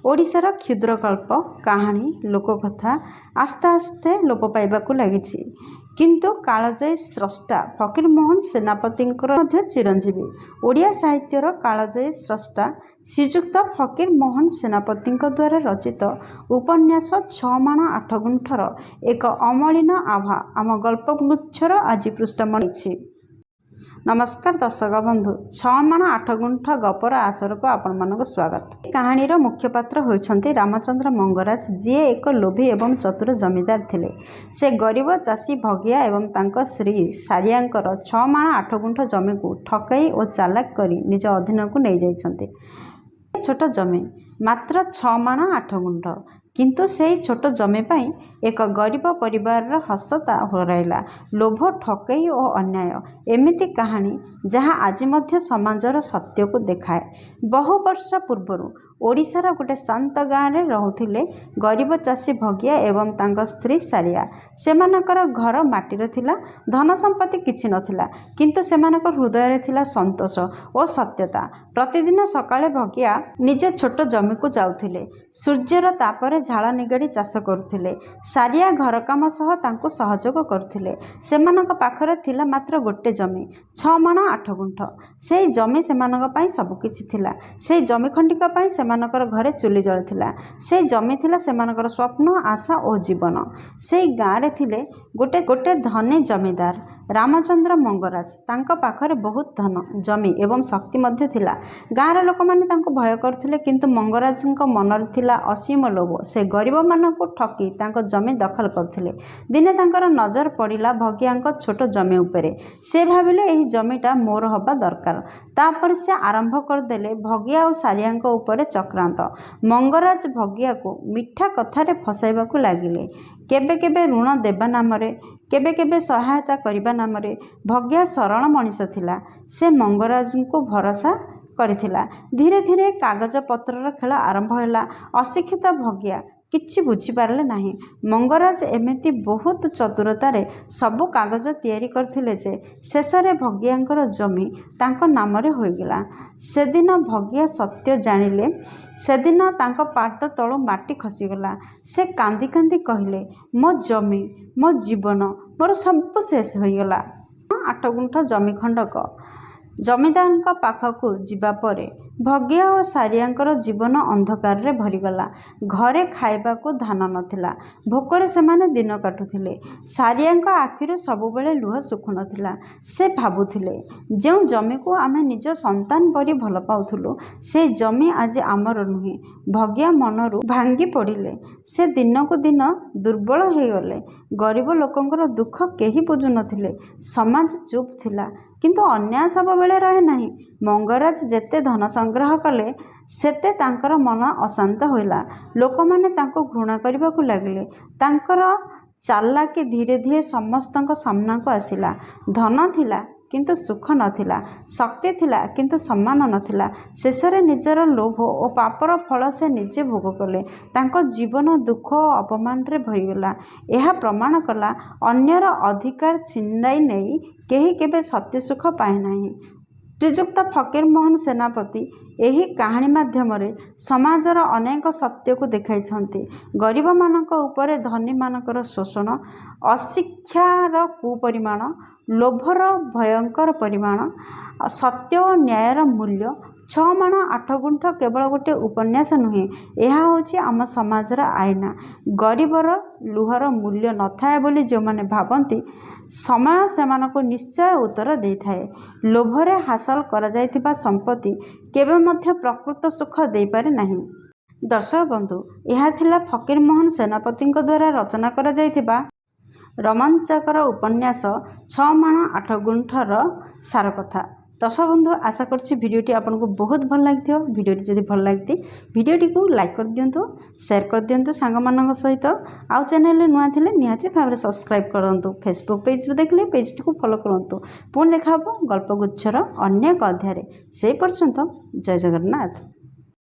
ओडिशार क्षुद्रकल्प कहानी लोककथा आस्ते आस्ते लोप पाइबाकु लागिछि किंतु कालजयी स्रष्टा फकीरमोहन सेनापतिंकर चिरंजीवी ओडिया साहित्यर कालजयी स्रष्टा श्रीजुक्त फकीरमोहन सेनापतिंक द्वारा रचित उपन्यास 6 माण 8 गुंठर एक अमलिन आभा आम गल्पगुच्छर आज पृष्ठमणि। नमस्कार दर्शक बंधु, 6 माण 8 गुंठ गपर आसर को आपण मानक स्वागत। कहानीर मुख्य पात्र होइछन्ति रामचंद्र मंगराज, जी एक लोभी एवं चतुर जमीदार थिले। से गरीब चाषी भगिया एवं तांको स्त्री सारियांकर 6 माण 8 गुंठ जमी को ठकई और चालाक करी निज अधीन को नहीं जाइछन्ति। छोट जमी मात्र 6 माण 8 गुंठ, किंतु से छोट जमी पाई एक गरीब परिवार हसता हराइला लोभ, ठकई और अन्याय एमिति कहानी जहाँ आज मध्य समाजर सत्य को देखाए। बहु वर्ष पूर्व ओडिशार गोटे शांत गाँव में रहूथिले गरीब चाषी भगिया एवं तांको स्त्री सारिया। सेमानकर घर माटीर थिला, धन संपत्ति किछि नथिला, किंतु सेमानकर हृदय थिला संतोष और सत्यता। प्रतिदिन सकाळे भगिया निजे छोट जमी को जाउथिले, सूर्यर तापरे झाड़ निगाड़ी चाष करुथिले। सारिया घर काम सह तांको सहयोग करुथिले। सेमानक पाखरे थिला मात्र गोटे जमी 6 माण 8 गुंठ। से जमी सेमानक पई सब किछि थिला। से जमी खंडिक पई सेमानकर घरे चुली जळुथिला। से जमी थिला सेमानकर स्वप्न, आशा और जीवन। से गाँव रे थिले गोटे धनी जमीदार रामचंद्र मंगराज। तांको पाखरे बहुत धन, जमी एवं शक्ति मध्य थिला। गाँव लोक माने तांको भय करथिले, किंतु मंगराजଙ୍କ मनरे थिला असीम लोभ। से गरीब मानकु ठकी तांको जमी दखल करथिले। दिने तांकर नजर पड़िला भगियाଙ୍କ छोट जमी उपरे। से भाबिले एही जमीटा मोर हबा दरकार। तापर से आरंभ करदेले भगिया और सारियांଙ୍କ उपरे चक्रांत। मंगराज भगिया को मिठा कथारे फसाइबाकू लागिले। केबे केबे ऋण देबा नामरे, केबे केबे सहायता करिबा नामरे। भगिया सरल मनीष थिला। से मंगराज को भरोसा करिथिला। धीरे धीरे कागज पत्रर खेल आरंभ होला। अशिक्षित भगिया किछि बुझी पारले नाही। मंगराज एमिति बहुत चतुरतारे सबु कागज तैयारी करथिले जे शेषरे भगियांकर जमी तांको नामरे होइगला। सेदिन भगिया सत्य जानिले, सेदिन तांको पाद तळु माटी खसीगला। से कांदी कांदी कहिले, मो जमी, मो जीवन, मोर सब शेष होइगला। 8 गुंठ जमी खंडक जमीदार पाखकू जीवा परे भगिया और सारियांकर जीवन अंधकार रे भरीगला। घरे खाइबाकू धान नथिला। भोकरे सेमाने दिन काटुथिले। सारियांक आखिरु सबुबेले लुह सुखु नथिला। से भाबुथिले, जे जमी को आमे निज संतान परी भल पाउथुलु, से जमी आज आमर नुहे। भगिया मनरु भांगी पड़िले। से दिन को दिन दुर्बल हो गले। गरीब लोकंकर दुख केही बुझु नथिले। समाज चुप थिला, किंतु अन्याय सब बेले रहे नहीं। मंगराज जेते धन संग्रह कले सेते तांकर मन अशांत होइला। लोक माने तांको घृणा करबाकू लागिले। तांकर चालाकी धीरे धीरे समस्तक सामना को आसिला। धन थिला किंतु सुख नथिला, शक्ति थिला किंतु सम्मान नथिला। शेषरे निजर लोभ और पापर फल से निजे भोग कले। तांको जीवन दुख और अपमान रे भरीगला। यह प्रमाण कला अन्यर अधिकार छिंडाई नहीं केही केबे सत्य सुख पाए नहीं। श्रीजुक्त फकीरमोहन सेनापति एही कहानी माध्यमरे समाजर अनेक सत्य को देखाइछन्ति। गरीब मानक उपरे धनी मानकर शोषण, अशिक्षार कुपरिमाण, लोभर भयंकर परिमाण, सत्य और न्यायर मूल्य। 6 माण 8 गुंठ केवल गोटे उपन्यास नुहे, यह होची आम समाजर आईना। गरीबर लुहर मूल्य न थाए बोली जो माने भाबंती, समय सेमानको निश्चय उत्तर दे थाए। लोभरे हासिल करा जाइथिबा संपत्ति केबे मध्य प्रकृत सुख दे पारे नहीं। दर्शक बंधु, यह थिला फकीरमोहन सेनापतिंक द्वारा रचना करा जाइथिबा रोमांचकर उपन्यास 6 माण 8 गुंठर सार कथा। दर्शक बंधु, आशा करछि भिडियोटी आपको बहुत भल लगी। भिडियोटी जदि भल लगी भिडियोटी को लाइक कर दिंतु, शेयर कर दिंतु सांग मानक सहित। आउ चैनल नुआ थिले निहाती भाव सब्सक्राइब करंतु। फेसबुक पेज देखले पेज को फॉलो करंतु। पुणी देखा गल्पगुच्छर अन्य एक अध्याय। से पर्यंत जय जगन्नाथ।